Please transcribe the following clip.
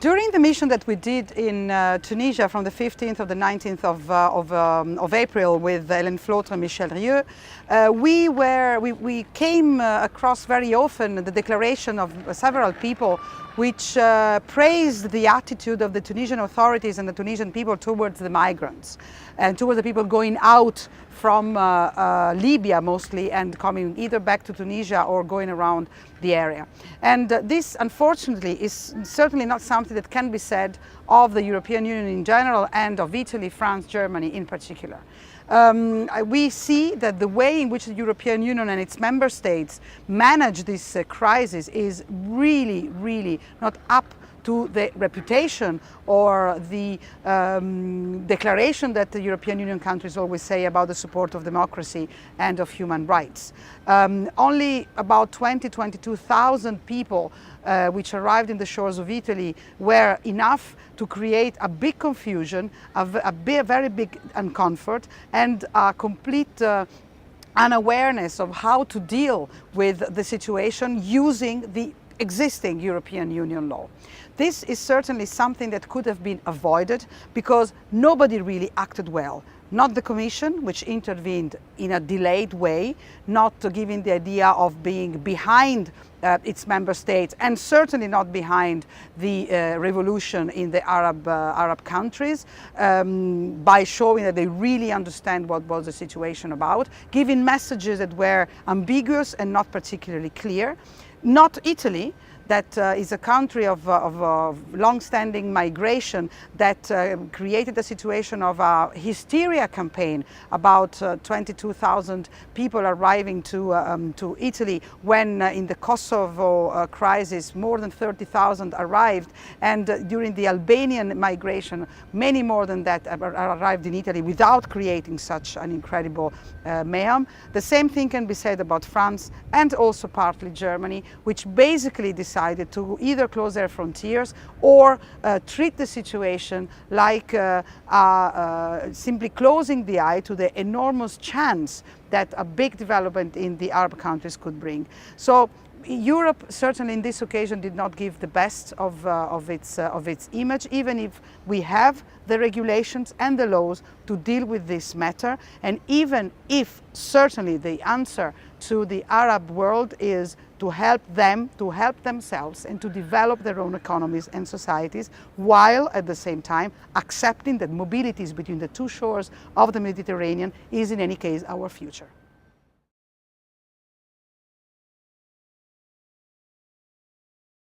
During the mission that we did in Tunisia from the 15th to the 19th of April with Hélène Flotre and Michel Rieux, we came across very often the declaration of several people which praised the attitude of the Tunisian authorities and the Tunisian people towards the migrants and towards the people going out from Libya mostly and coming either back to Tunisia or going around the area. And this unfortunately is certainly not something that can be said of the European Union in general and of Italy, France, Germany in particular. We see that the way in which the European Union and its member states manage this crisis is really not up to the reputation or the declaration that the European Union countries always say about the support of democracy and of human rights. Only about 22,000 people which arrived in the shores of Italy were enough to create a big confusion, a very big uncomfort and a complete unawareness of how to deal with the situation using the existing European Union law. This is certainly something that could have been avoided because nobody really acted well. Not the Commission, which intervened in a delayed way, not giving the idea of being behind its member states, and certainly not behind the revolution in the Arab countries, by showing that they really understand what was the situation about, giving messages that were ambiguous and not particularly clear. Not Italy, that is a country of long-standing migration that created a situation of a hysteria campaign about 22,000 people arriving to Italy when in the Kosovo crisis more than 30,000 arrived, and during the Albanian migration many more than that arrived in Italy without creating such an incredible mayhem. The same thing can be said about France and also partly Germany, which basically decided to either close their frontiers or treat the situation like simply closing the eye to the enormous chance that a big development in the Arab countries could bring. So Europe certainly in this occasion did not give the best of its image, even if we have the regulations and the laws to deal with this matter, and even if certainly the answer to the Arab world is to help them, to help themselves and to develop their own economies and societies, while at the same time accepting that mobilities between the two shores of the Mediterranean is in any case our future.